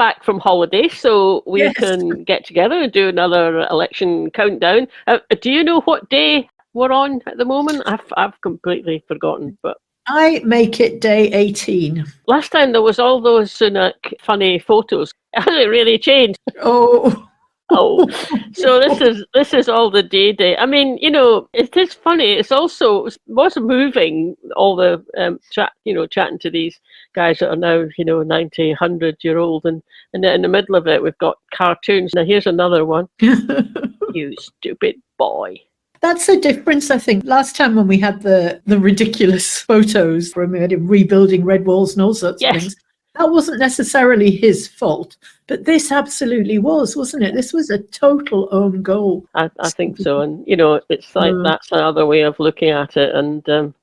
back from holiday, so we can get together and do another election countdown. Do you know what day we're on at the moment? I've completely forgotten, but I make it day 18. Last time there was all those Sunak funny photos. It hasn't really changed. Oh. So this is all the day. I mean, it is funny. It was moving, all the chatting to these guys that are now 90, 100-year-old, and then in the middle of it we've got cartoons. Now here's another one. You stupid boy. That's the difference, I think. Last time when we had the ridiculous photos from rebuilding red walls and all sorts of things, that wasn't necessarily his fault, but this absolutely wasn't it? This was a total own goal. I think so, and it's like that's another way of looking at it. And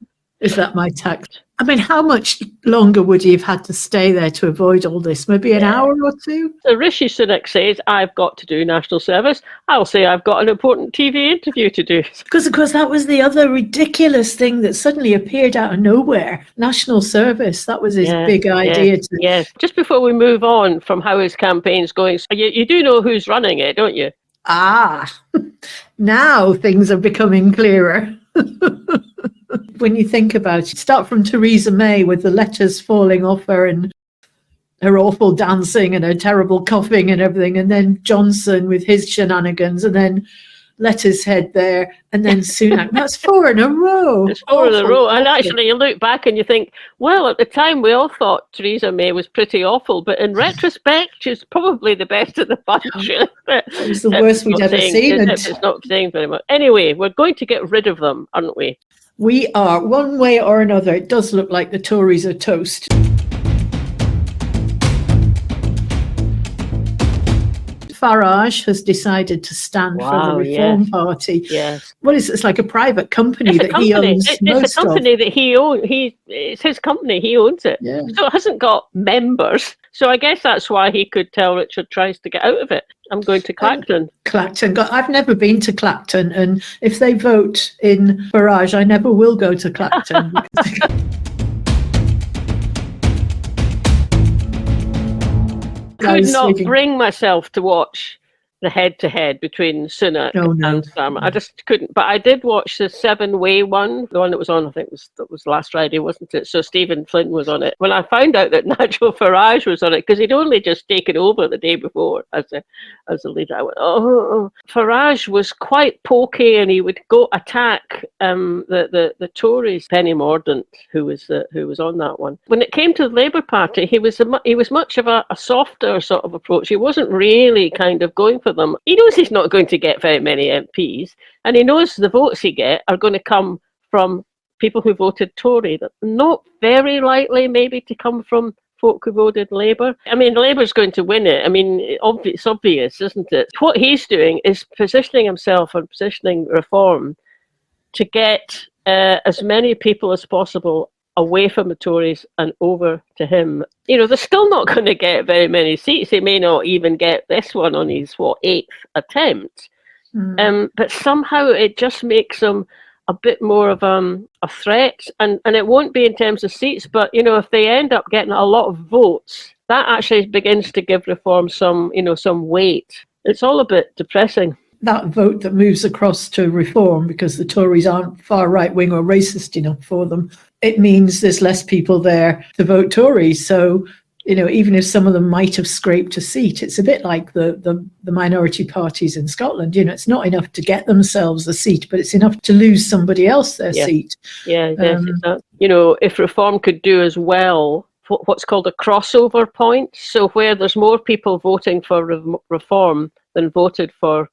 is that my tact? I mean, how much longer would he have had to stay there to avoid all this? Maybe an hour or two? So Rishi Sunak says, I've got to do national service. I'll say I've got an important TV interview to do. Because, of course, that was the other ridiculous thing that suddenly appeared out of nowhere. National service, that was his big idea. Yes. Just before we move on from how his campaign's going, you do know who's running it, don't you? Now things are becoming clearer. When you think about it, start from Theresa May with the letters falling off her and her awful dancing and her terrible coughing and everything, and then Johnson with his shenanigans, and then Letterhead there, and then Sunak. That's 4 in a row. It's 4 in a row. And actually, you look back and you think, well, at the time we all thought Theresa May was pretty awful, but in retrospect, she's probably the best of the bunch. It was the worst we'd ever seen. It's not saying very much. Anyway, we're going to get rid of them, aren't we? We are, one way or another. It does look like the Tories are toast. Farage has decided to stand for the Reform Party. Yes. What is it? It's like a private company he owns. It's a company that he owns. It's his company. He owns it. Yeah. So it hasn't got members. So I guess that's why he could tell Richard tries to get out of it. I'm going to Clacton. I've never been to Clacton, and if they vote in Farage, I never will go to Clacton. Could not bring myself to watch the head-to-head between Sunak and Starmer. I just couldn't. But I did watch the 7-way one, the one that was on, I think that was last Friday, wasn't it? So Stephen Flynn was on it. When I found out that Nigel Farage was on it, because he'd only just taken over the day before as a leader, I went, oh. Farage was quite pokey, and he would go attack the Tories. Penny Mordaunt, who was on that one. When it came to the Labour Party, he was much of a softer sort of approach. He wasn't really kind of going for them. He knows he's not going to get very many MPs, and he knows the votes he get are going to come from people who voted Tory. That not very likely maybe to come from folk who voted Labour. I mean, Labour's going to win it. I mean, it's obvious, isn't it? What he's doing is positioning himself and positioning Reform to get as many people as possible away from the Tories and over to him. They're still not going to get very many seats. He may not even get this one on his 8th attempt. But somehow it just makes him a bit more of a threat, and it won't be in terms of seats, but if they end up getting a lot of votes, that actually begins to give Reform some weight. It's all a bit depressing. That vote that moves across to Reform, because the Tories aren't far right-wing or racist enough for them, it means there's less people there to vote Tory. So, even if some of them might have scraped a seat, it's a bit like the minority parties in Scotland. It's not enough to get themselves a seat, but it's enough to lose somebody else their seat. Yeah, if Reform could do as well what's called a crossover point, so where there's more people voting for Reform than voted for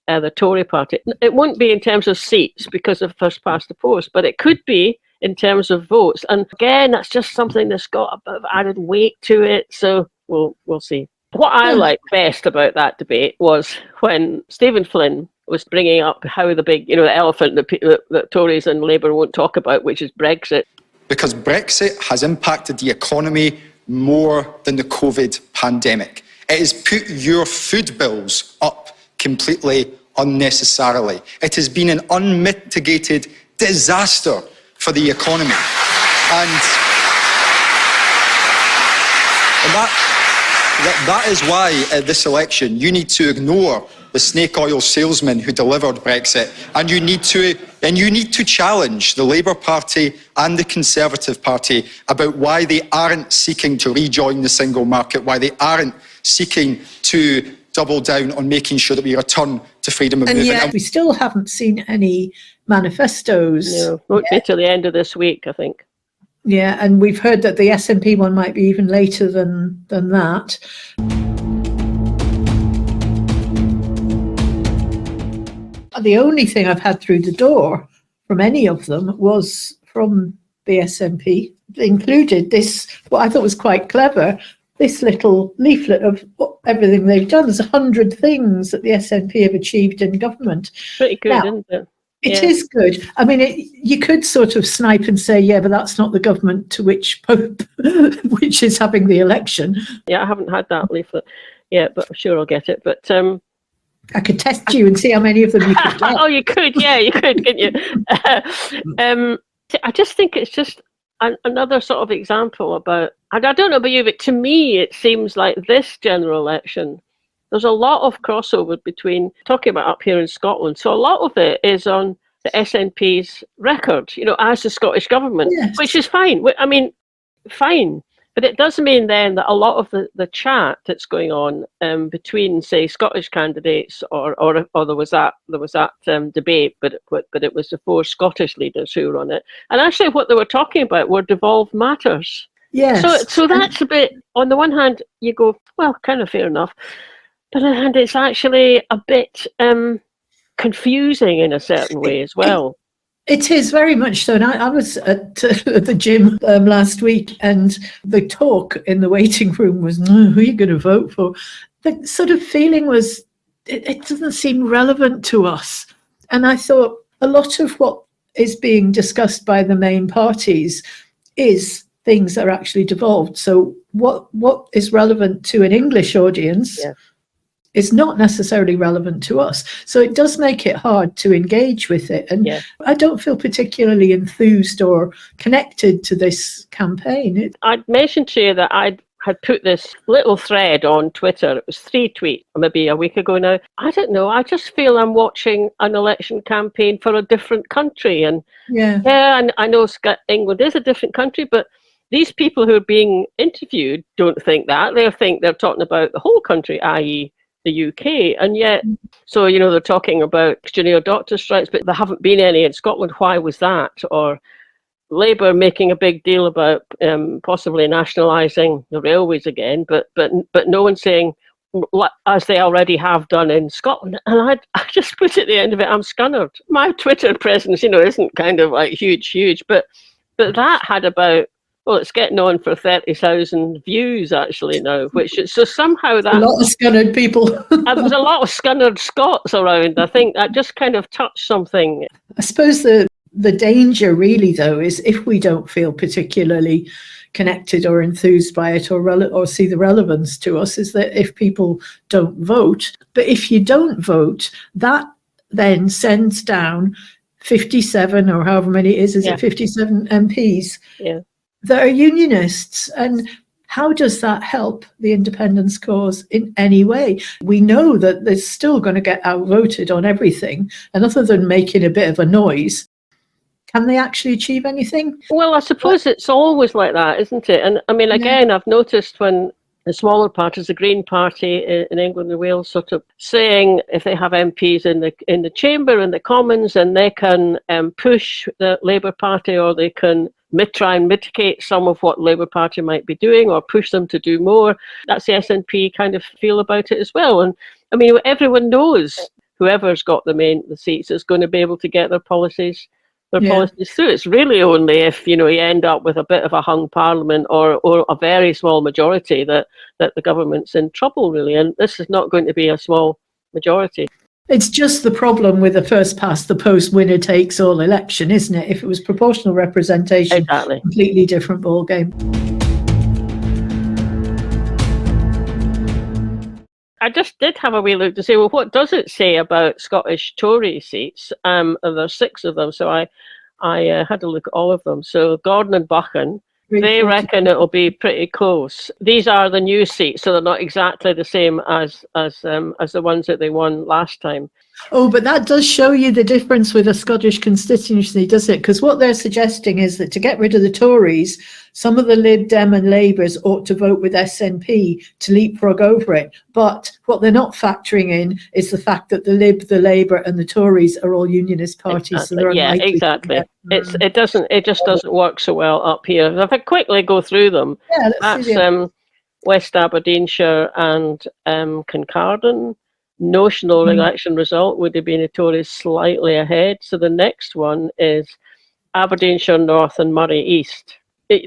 the Tory party. It won't be in terms of seats because of first past the post, but it could be in terms of votes. And again, that's just something that's got a bit of added weight to it. So we'll see. What I liked best about that debate was when Stephen Flynn was bringing up how the big, the elephant that Tories and Labour won't talk about, which is Brexit. Because Brexit has impacted the economy more than the COVID pandemic. It has put your food bills up completely unnecessarily. It has been an unmitigated disaster for the economy. And That is why at this election you need to ignore the snake oil salesman who delivered Brexit, and you need to challenge the Labour Party and the Conservative Party about why they aren't seeking to rejoin the single market, why they aren't seeking to double down on making sure that we return to freedom of movement. Yet we still haven't seen any manifestos. No, won't be till the end of this week, I think. Yeah, and we've heard that the SNP one might be even later than that. The only thing I've had through the door from any of them was from the SNP. They included this, what I thought was quite clever, this little leaflet of everything they've done. There's 100 things that the SNP have achieved in government. Pretty good, isn't it? It is good. I mean, you could sort of snipe and say, yeah, but that's not the government to which Pope, which is having the election. Yeah, I haven't had that leaflet yet, but I'm sure I'll get it. But I could test you and see how many of them you could get. Oh, you could, yeah, you could, couldn't you? I just think it's just another sort of example about, and I don't know about you, but to me, it seems like this general election, there's a lot of crossover between talking about up here in Scotland. So a lot of it is on the SNP's record, as the Scottish government, yes. Which is fine. I mean, fine. But it does mean then that a lot of the chat that's going on between, say, Scottish candidates, or there was that debate, but it was the 4 Scottish leaders who were on it. And actually, what they were talking about were devolved matters. Yes. So that's a bit. On the one hand, you go, well, kind of fair enough. But on the other hand, it's actually a bit confusing in a certain way as well. It is very much so. And I was at the gym last week, and the talk in the waiting room was, who are you going to vote for? The sort of feeling was, it doesn't seem relevant to us. And I thought a lot of what is being discussed by the main parties is things that are actually devolved. So what is relevant to an English audience is not necessarily relevant to us. So it does make it hard to engage with it. And I don't feel particularly enthused or connected to this campaign. I'd mentioned to you that I had put this little thread on Twitter. It was 3 tweets, maybe a week ago now. I don't know. I just feel I'm watching an election campaign for a different country. And and I know England is a different country, but these people who are being interviewed don't think that. They think they're talking about the whole country, i.e., the UK, and yet, so they're talking about doctor strikes, but there haven't been any in Scotland. Why was that? Or Labour making a big deal about possibly nationalising the railways again, but no one saying, as they already have done in Scotland. And I just put at the end of it, I'm scunnered. My Twitter presence, isn't kind of like huge, but that had about. Well, it's getting on for 30,000 views actually now, so somehow that... A lot of scunnered people. There was a lot of scunnered Scots around. I think that just kind of touched something. I suppose the danger really, though, is if we don't feel particularly connected or enthused by it or see the relevance to us, is that if people don't vote, but if you don't vote, that then sends down 57 or however many it is it 57 MPs? Yeah. That are unionists. And how does that help the independence cause in any way? We know that they're still going to get outvoted on everything. And other than making a bit of a noise, can they actually achieve anything? Well, I suppose it's always like that, isn't it? And I mean, again, I've noticed when the smaller parties, the Green Party in England and Wales, sort of saying if they have MPs in the Chamber and the Commons, and they can push the Labour Party, or they can try and mitigate some of what Labour Party might be doing, or push them to do more. That's the SNP kind of feel about it as well. And I mean, everyone knows whoever's got the seats is going to be able to get their policies through. It's really only if you end up with a bit of a hung parliament or a very small majority that the government's in trouble, really. And this is not going to be a small majority. It's just the problem with the first past the post winner takes all election, isn't it? If it was proportional representation, exactly. Completely different ballgame. I just did have a wee look to say, well, what does it say about Scottish Tory seats? And there's 6 of them, so I had a look at all of them. So Gordon and Buchan, They reckon it'll be pretty close. These are the new seats, so they're not exactly the same as the ones that they won last time. Oh, but that does show you the difference with a Scottish constituency, does it? Because what they're suggesting is that to get rid of the Tories, some of the Lib Dem and Labours ought to vote with SNP to leapfrog over it. But what they're not factoring in is the fact that the Lib, the Labour and the Tories are all unionist parties. Exactly. So they're yeah, unlikely exactly. It just doesn't work so well up here. If I quickly go through them, that's West Aberdeenshire and Kincardine. Notional election result would have been the Tories slightly ahead. So the next one is Aberdeenshire North and Moray East.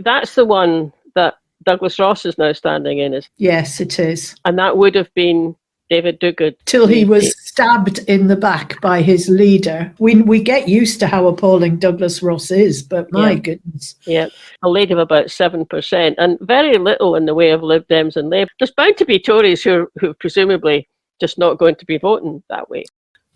That's the one that Douglas Ross is now standing in. Yes, it is. And that would have been David Duguid. Till he was stabbed in the back by his leader. We get used to how appalling Douglas Ross is, but my goodness. Yeah, a lead of about 7% and very little in the way of Lib Dems and Labour. There's bound to be Tories who presumably just not going to be voting that way.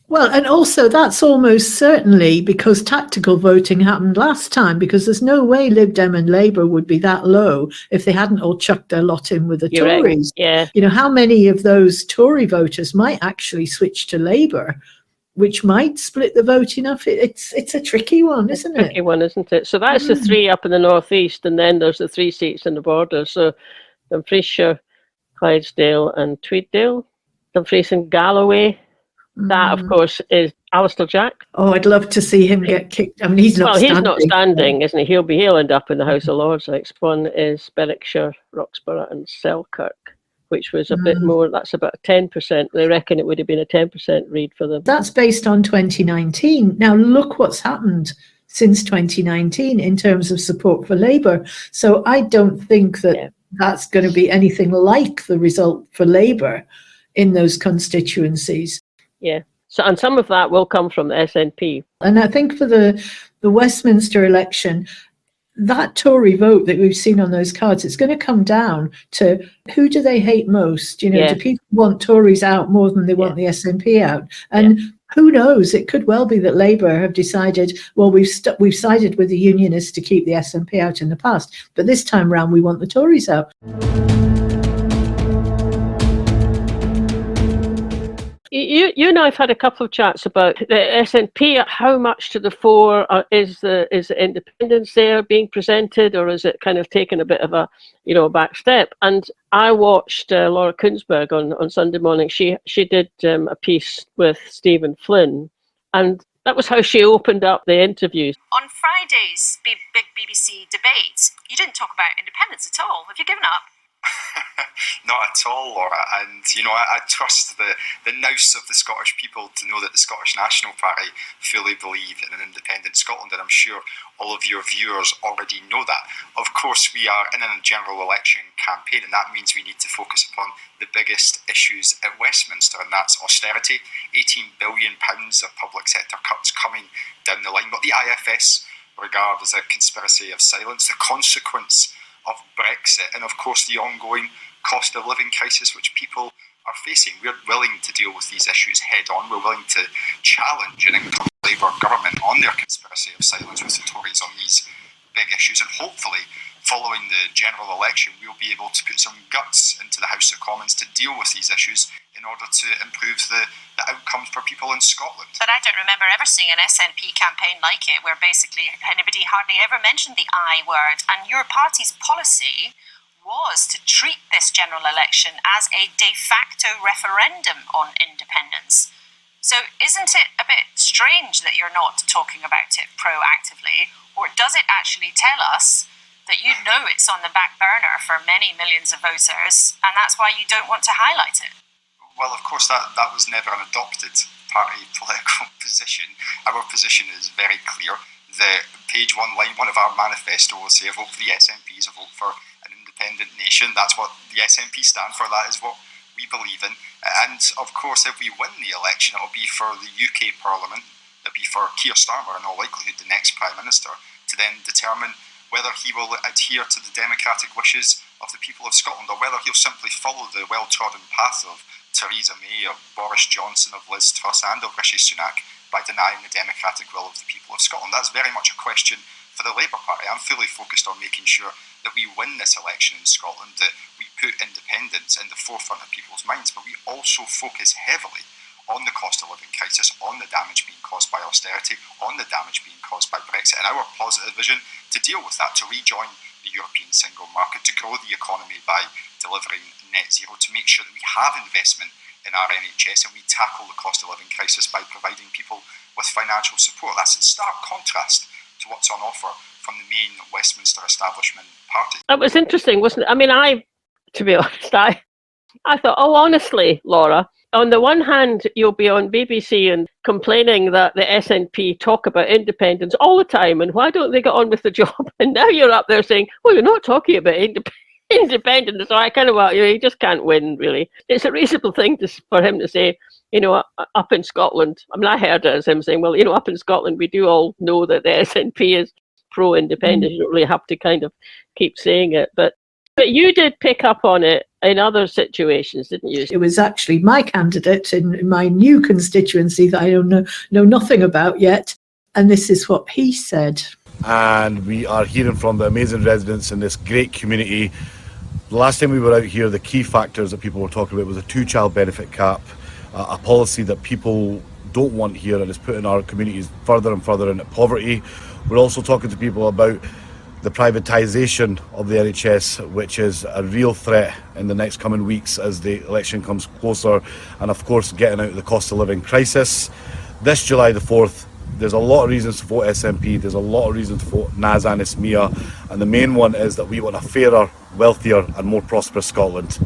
Well, and also that's almost certainly because tactical voting happened last time, because there's no way Lib Dem and Labour would be that low if they hadn't all chucked their lot in with the Tories. Yeah. You know, how many of those Tory voters might actually switch to Labour, which might split the vote enough? It's a tricky one, isn't it? Tricky one, isn't it? So that's the three up in the northeast, and then there's the 3 seats in the border. So Dumfriesshire, Clydesdale and Tweeddale. Dumfries and Galloway. That, of course, is Alistair Jack. Oh, I'd love to see him get kicked. I mean, he's not standing. He's not standing, isn't he? He'll end up in the House of Lords. Next one is Berwickshire, Roxburgh and Selkirk, which was a bit more. That's about 10%. They reckon it would have been a 10% read for them. That's based on 2019. Now, look what's happened since 2019 in terms of support for Labour. So I don't think that that's going to be anything like the result for Labour in those constituencies. Yeah. So, and some of that will come from the SNP. And I think for the Westminster election, that Tory vote that we've seen on those cards, it's going to come down to who do they hate most? You know, do people want Tories out more than they want the SNP out? And who knows? It could well be that Labour have decided, well, we've sided with the Unionists to keep the SNP out in the past, but this time round we want the Tories out. You and I've had a couple of chats about the SNP. How much to the fore is the independence there being presented, or is it kind of taken a bit of a back step? And I watched Laura Kuenssberg on Sunday morning. She did a piece with Stephen Flynn, and that was how she opened up the interviews. On Friday's big BBC debate, you didn't talk about independence at all. Have you given up? Not at all, Laura. And, I trust the nous of the Scottish people to know that the Scottish National Party fully believe in an independent Scotland, and I'm sure all of your viewers already know that. Of course, we are in a general election campaign, and that means we need to focus upon the biggest issues at Westminster, and that's austerity, £18 billion of public sector cuts coming down the line, what the IFS regard as a conspiracy of silence, the consequence of Brexit, and of course the ongoing cost of living crisis which people are facing. We're willing to deal with these issues head on. We're willing to challenge an incumbent Labour government on their conspiracy of silence with the Tories on these big issues, and hopefully following the general election we'll be able to put some guts into the House of Commons to deal with these issues in order to improve the outcomes for people in Scotland. But I don't remember ever seeing an SNP campaign like it, where basically anybody hardly ever mentioned the I word, and your party's policy was to treat this general election as a de facto referendum on independence. So isn't it a bit strange that you're not talking about it proactively, or does it actually tell us that you know it's on the back burner for many millions of voters, and that's why you don't want to highlight it? Well, of course, that was never an adopted party political position. Our position is very clear. The page 1, line 1 of our manifesto will say a vote for the SNP is a vote for an independent nation. That's what the SNP stand for. That is what we believe in. And of course, if we win the election, it will be for the UK Parliament. It'll be for Keir Starmer, in all likelihood, the next Prime Minister, to then determine whether he will adhere to the democratic wishes of the people of Scotland, or whether he'll simply follow the well-trodden path of Theresa May, of Boris Johnson, of Liz Truss and of Rishi Sunak by denying the democratic will of the people of Scotland. That's very much a question for the Labour Party. I'm fully focused on making sure that we win this election in Scotland, that we put independence in the forefront of people's minds, but we also focus heavily on the cost of living crisis, on the damage being caused by austerity, on the damage being caused by Brexit, and our positive vision to deal with that, to rejoin the European single market, to grow the economy by delivering net zero, to make sure that we have investment in our NHS and we tackle the cost of living crisis by providing people with financial support. That's in stark contrast to what's on offer from the main Westminster establishment party. It was interesting, wasn't it? I mean, to be honest, I thought, oh, honestly, Laura, on the one hand, you'll be on BBC and complaining that the SNP talk about independence all the time, and why don't they get on with the job? And now you're up there saying, well, you're not talking about independence. So I kind of, you just can't win, really. It's a reasonable thing for him to say, up in Scotland. I mean, I heard it as him saying, well, up in Scotland, we do all know that the SNP is pro-independence. You don't really have to kind of keep saying it. But you did pick up on it in other situations, didn't you? It was actually my candidate in my new constituency that I don't know nothing about yet. And this is what he said. And we are hearing from the amazing residents in this great community. The last time we were out here, the key factors that people were talking about was a 2-child benefit cap, a policy that people don't want here and is putting our communities further and further into poverty. We're also talking to people about the privatisation of the NHS, which is a real threat in the next coming weeks as the election comes closer, and of course getting out of the cost of living crisis. This July the 4th, there's a lot of reasons to vote SNP, there's a lot of reasons to vote Naz Anis Mia, and the main one is that we want a fairer, wealthier and more prosperous Scotland.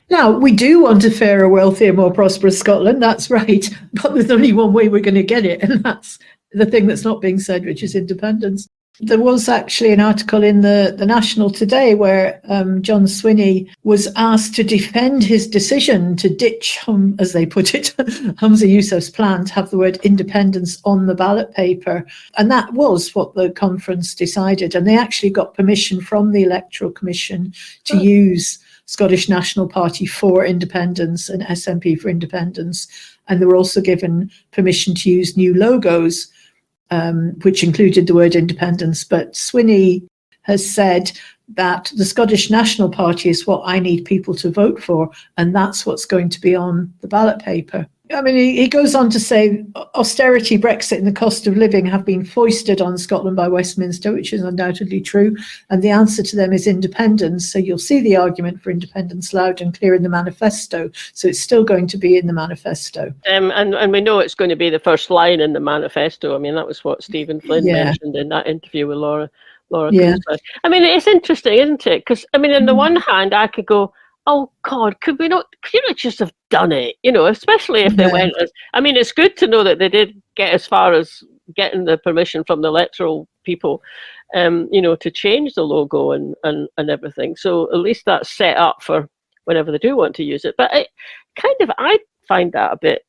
Now, we do want a fairer, wealthier, more prosperous Scotland, that's right, but there's only one way we're going to get it, and that's the thing that's not being said, which is independence. There was actually an article in the National today where John Swinney was asked to defend his decision to ditch, as they put it, Humza Yousaf's plan to have the word independence on the ballot paper. And that was what the conference decided. And they actually got permission from the Electoral Commission to use Scottish National Party for independence and SNP for independence. And they were also given permission to use new logos, which included the word independence. But Swinney has said that the Scottish National Party is what I need people to vote for, and that's what's going to be on the ballot paper. I mean, he goes on to say austerity, Brexit and the cost of living have been foisted on Scotland by Westminster, which is undoubtedly true, and the answer to them is independence. So you'll see the argument for independence loud and clear in the manifesto. So it's still going to be in the manifesto. And we know it's going to be the first line in the manifesto. I mean, that was what Stephen Flynn mentioned in that interview with Laura. Yeah. I mean, it's interesting, isn't it? Because, I mean, on the one hand, I could go, oh God, could you not just have done it? Especially if they went as, I mean, it's good to know that they did get as far as getting the permission from the electoral people, to change the logo and everything. So at least that's set up for whenever they do want to use it. But I find that a bit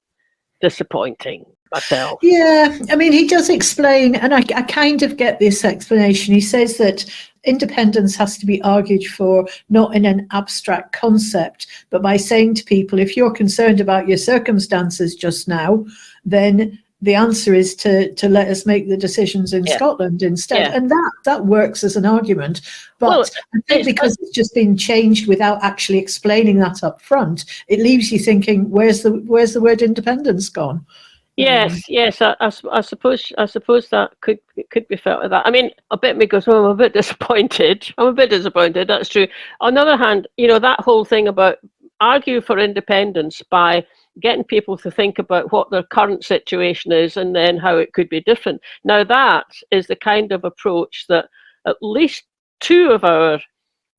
disappointing myself. Yeah, I mean, he does explain, and I kind of get this explanation. He says that independence has to be argued for not in an abstract concept, but by saying to people, if you're concerned about your circumstances just now, then the answer is to let us make the decisions in Scotland instead. Yeah. And that works as an argument. But I think because it's just been changed without actually explaining that up front, it leaves you thinking, where's the word independence gone? Yes. I suppose that could be felt with that. I mean, a bit me goes, I'm a bit disappointed. That's true. On the other hand, that whole thing about argue for independence by getting people to think about what their current situation is and then how it could be different. Now, that is the kind of approach that at least two of our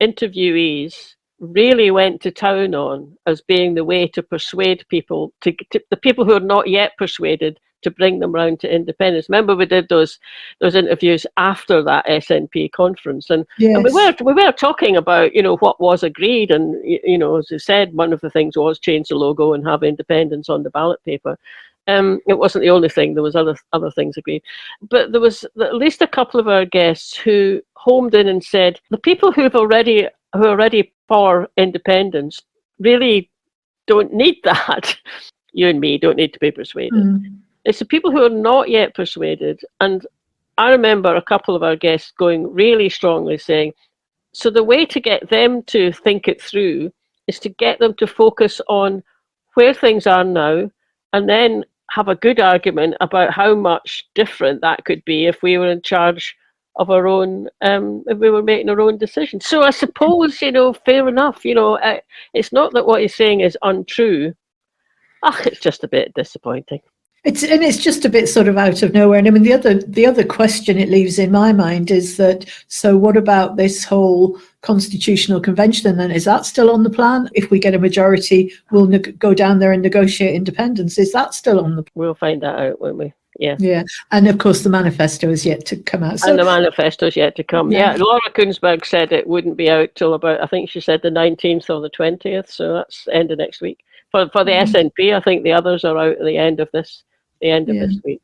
interviewees really went to town on as being the way to persuade people, to the people who are not yet persuaded, to bring them round to independence. Remember, we did those interviews after that SNP conference, and we were talking about what was agreed, and as I said, one of the things was change the logo and have independence on the ballot paper. It wasn't the only thing; there was other things agreed, but there was at least a couple of our guests who homed in and said the people who are already for independence really don't need that. You and me don't need to be persuaded. It's the people who are not yet persuaded. And I remember a couple of our guests going really strongly saying, So the way to get them to think it through is to get them to focus on where things are now, and then have a good argument about how much different that could be if we were in charge of our own, if we were making our own decisions. So I suppose, fair enough. It's not that what he's saying is untrue. It's just a bit disappointing. It's just a bit sort of out of nowhere. And I mean, the other question it leaves in my mind is that, so what about this whole constitutional convention? And is that still on the plan? If we get a majority, we'll go down there and negotiate independence. Is that still on the plan? We'll find that out, won't we? Yeah. Yeah. And of course, the manifesto is yet to come out. And the manifesto is yet to come. Yeah. Laura Kuenssberg said it wouldn't be out till about, I think she said the 19th or the 20th. So that's end of next week. For the SNP, I think the others are out at the end of this week.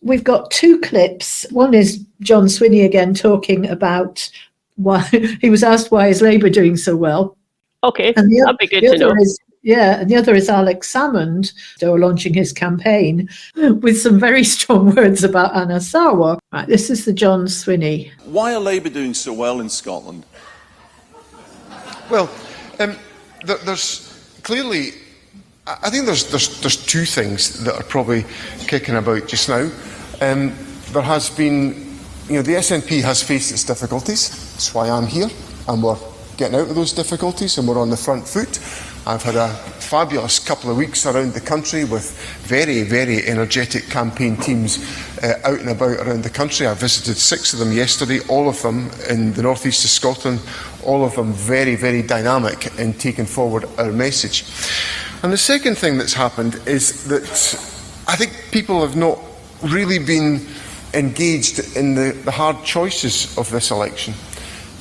We've got two clips. One is John Swinney again talking about why he was asked why is Labour doing so well. Okay, that'd be good to know. And the other is Alex Salmond, launching his campaign with some very strong words about Anna Sarwar. Right, this is the John Swinney. Why are Labour doing so well in Scotland? Well, there's clearly, I think there's two things that are probably kicking about just now. There has been, the SNP has faced its difficulties. That's why I'm here, and we're getting out of those difficulties, and we're on the front foot. I've had a fabulous couple of weeks around the country with very, very energetic campaign teams out and about around the country. I visited 6 of them yesterday, all of them in the northeast of Scotland, all of them very, very dynamic in taking forward our message. And the second thing that's happened is that I think people have not really been engaged in the hard choices of this election.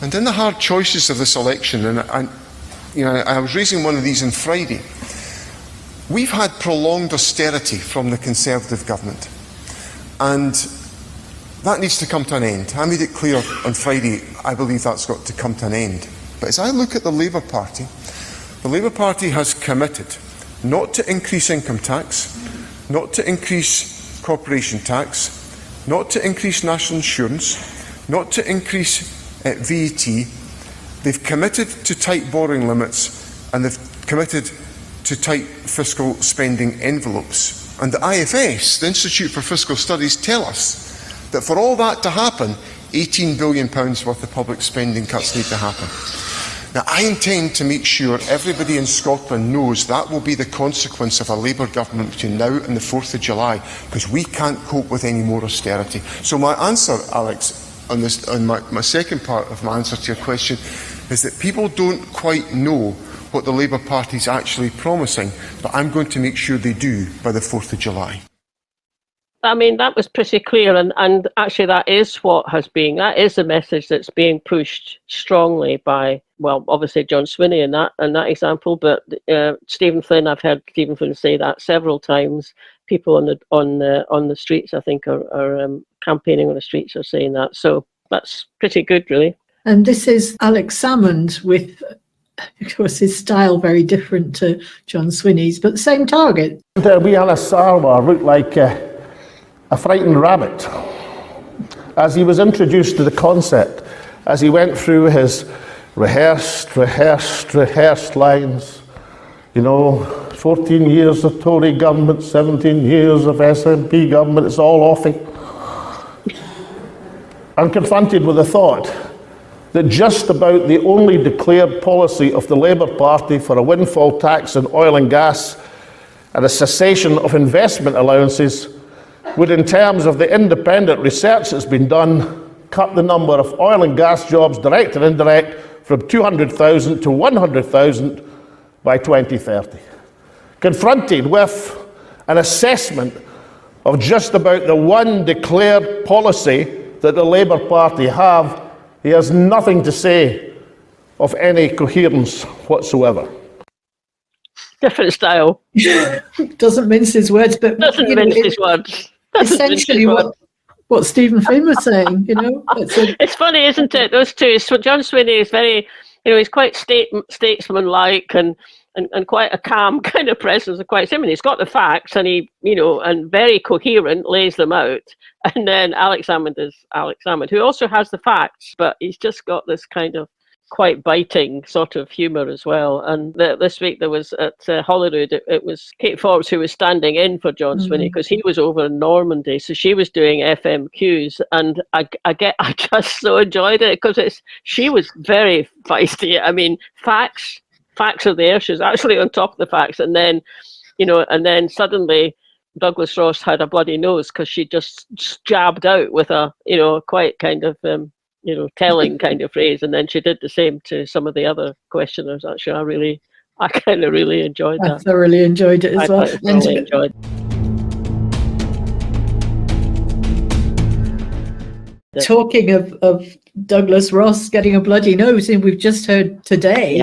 And in the hard choices of this election, and I was raising one of these on Friday, we've had prolonged austerity from the Conservative government, and that needs to come to an end. I made it clear on Friday, I believe that's got to come to an end. But as I look at the Labour Party has committed not to increase income tax, not to increase corporation tax, not to increase national insurance, not to increase VAT. They've committed to tight borrowing limits, and they've committed to tight fiscal spending envelopes. And the IFS, the Institute for Fiscal Studies, tell us that for all that to happen, £18 billion worth of public spending cuts need to happen. Now, I intend to make sure everybody in Scotland knows that will be the consequence of a Labour government between now and the 4th of July, because we can't cope with any more austerity. So my answer, Alex, on my second part of my answer to your question, is that people don't quite know what the Labour Party is actually promising, but I'm going to make sure they do by the 4th of July. I mean, that was pretty clear, and actually that is the message that's being pushed strongly by, well, obviously John Swinney in that example, but Stephen Flynn, I've heard Stephen Flynn say that several times. People on the streets, I think, are campaigning on the streets are saying that. So that's pretty good, really. And this is Alex Salmond with, of course, his style very different to John Swinney's, but the same target. We Anna Sarwar looked like a frightened rabbit as he was introduced to the concept, as he went through his rehearsed lines. 14 years of Tory government, 17 years of SNP government, it's all offy. I'm confronted with the thought that just about the only declared policy of the Labour Party for a windfall tax on oil and gas and a cessation of investment allowances would, in terms of the independent research that's been done, cut the number of oil and gas jobs, direct and indirect, from 200,000 to 100,000 by 2030. Confronted with an assessment of just about the one declared policy that the Labour Party have, he has nothing to say of any coherence whatsoever. Different style. Doesn't mince his words, but his words. Essentially what Stephen Flynn was saying, It's funny, isn't it? Those two. So John Swinney is very, he's quite statesman-like, and and quite a calm kind of presence, and quite similar. He's got the facts, and he, and very coherent, lays them out. And then Alex Salmond is Alex Salmond, who also has the facts, but he's just got this kind of quite biting sort of humour as well. And this week there was at Holyrood, it was Kate Forbes who was standing in for John Swinney because he was over in Normandy, so she was doing FMQs, and I just so enjoyed it because she was very feisty. I mean, facts are there. She's actually on top of the facts, and then suddenly Douglas Ross had a bloody nose because she just jabbed out with a quite kind of telling kind of phrase, and then she did the same to some of the other questioners. Actually, I kind of really enjoyed that. I thoroughly enjoyed it as well. Talking of Douglas Ross getting a bloody nose, and we've just heard today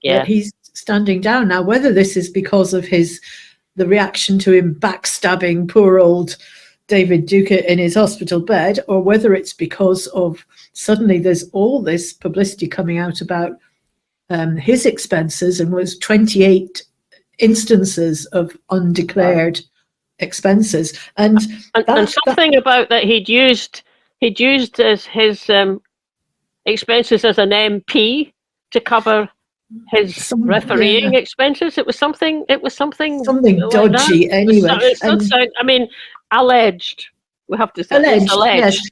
that he's standing down now. Whether this is because of the reaction to him backstabbing poor old David Duguid in his hospital bed, or whether it's because of suddenly there's all this publicity coming out about his expenses, and was 28 instances of undeclared expenses, and something about that he'd used as his expenses as an MP to cover his refereeing expenses. It was something like dodgy that. Anyway. Alleged. We have to say alleged.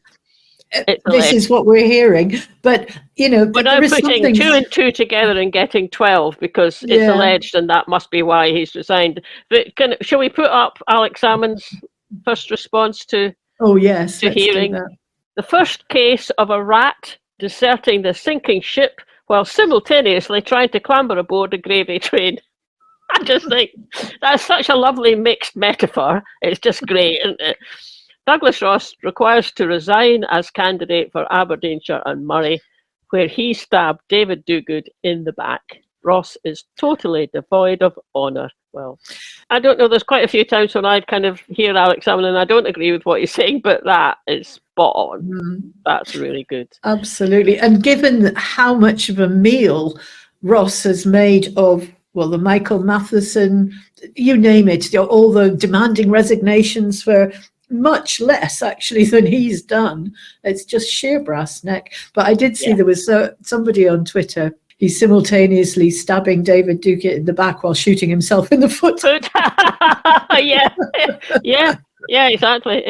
Yes. This is what we're hearing, but we're now putting 2 and 2 together and getting 12 because it's alleged, and that must be why he's resigned. But shall we put up Alex Salmond's first response to? Oh yes, to hearing the first case of a rat deserting the sinking ship while simultaneously trying to clamber aboard a gravy train. I just think that's such a lovely mixed metaphor. It's just great, isn't it? Douglas Ross requires to resign as candidate for Aberdeenshire and Murray, where he stabbed David Duguid in the back. Ross is totally devoid of honour. Well, I don't know, there's quite a few times when I kind of hear Alex Salmond and I don't agree with what he's saying, but that is spot on. That's really good. Absolutely. And given how much of a meal Ross has made of, the Michael Matheson, you name it, all the demanding resignations for much less actually than he's done. It's just sheer brass neck. But I did see there was somebody on Twitter, he's simultaneously stabbing David Duguid in the back while shooting himself in the foot. Yeah, exactly.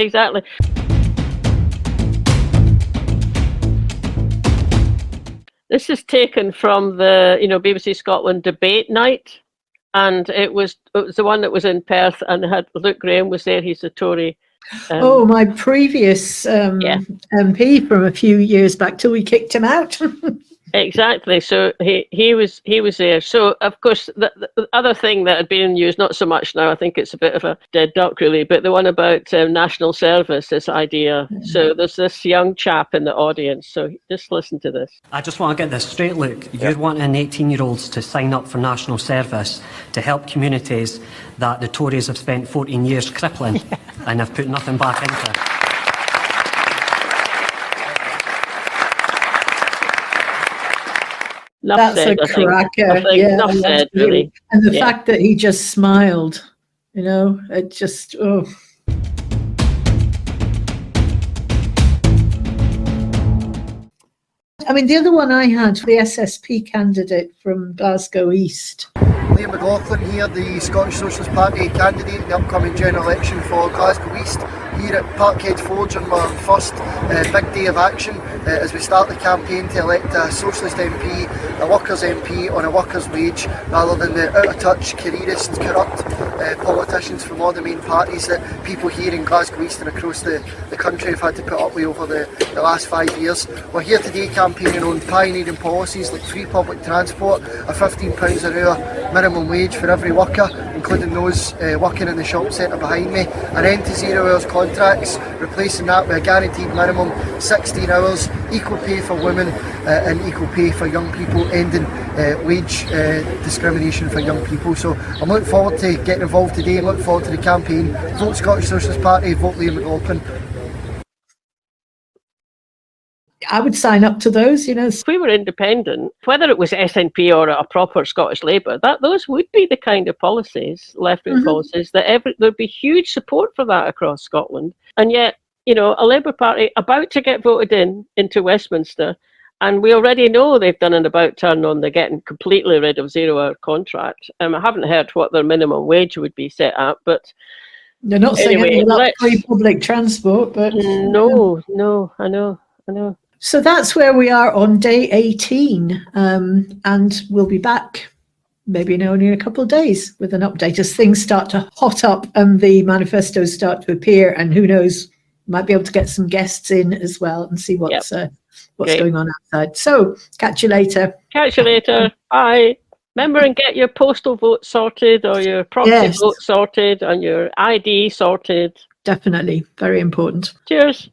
This is taken from the BBC Scotland debate night, and it was the one that was in Perth, and had Luke Graham was there. He's a Tory. My previous MP from a few years back till we kicked him out. Exactly. So he was there. So of course the other thing that had been in news, not so much now, I think it's a bit of a dead duck really, but the one about national service, this idea. So there's this young chap in the audience. So just listen to this. I just want to get this straight, Luke. You're wanting 18-year-olds to sign up for national service to help communities that the Tories have spent 14 years crippling and have put nothing back into. That's a cracker. Enough said, really. And the fact that he just smiled, it just, I mean, the other one I had, the SSP candidate from Glasgow East. Liam McLaughlin here, the Scottish Socialist Party candidate in the upcoming general election for Glasgow East. Here at Parkhead Forge on my first big day of action as we start the campaign to elect a Socialist MP, a Workers MP on a workers' wage, rather than the out-of-touch, careerist, corrupt politicians from all the main parties that people here in Glasgow East and across the country have had to put up with over the last 5 years. We're here today campaigning on pioneering policies like free public transport, a £15 an hour minimum wage for every worker, including those working in the shop centre behind me, an end to 0 hours contracts, replacing that with a guaranteed minimum 16 hours, equal pay for women and equal pay for young people, ending wage discrimination for young people. So I'm looking forward to getting involved today and looking forward to the campaign. Vote Scottish Socialist Party, vote Liam McLaughlin. I would sign up to those, you know. If we were independent, whether it was SNP or a proper Scottish Labour, those would be the kind of policies, left-wing policies, that there'd be huge support for that across Scotland. And yet, you know, a Labour Party about to get voted into Westminster, and we already know they've done an about turn on the getting completely rid of zero-hour contract. I haven't heard what their minimum wage would be set at, but they're not saying anything about free public transport, but no, I know. So that's where we are on day 18, and we'll be back maybe only in a couple of days with an update as things start to hot up and the manifestos start to appear, and who knows, might be able to get some guests in as well and see what's going on outside. So catch you later. Bye. Remember and get your postal vote sorted, or your proxy vote sorted, and your ID sorted. Definitely. Very important. Cheers.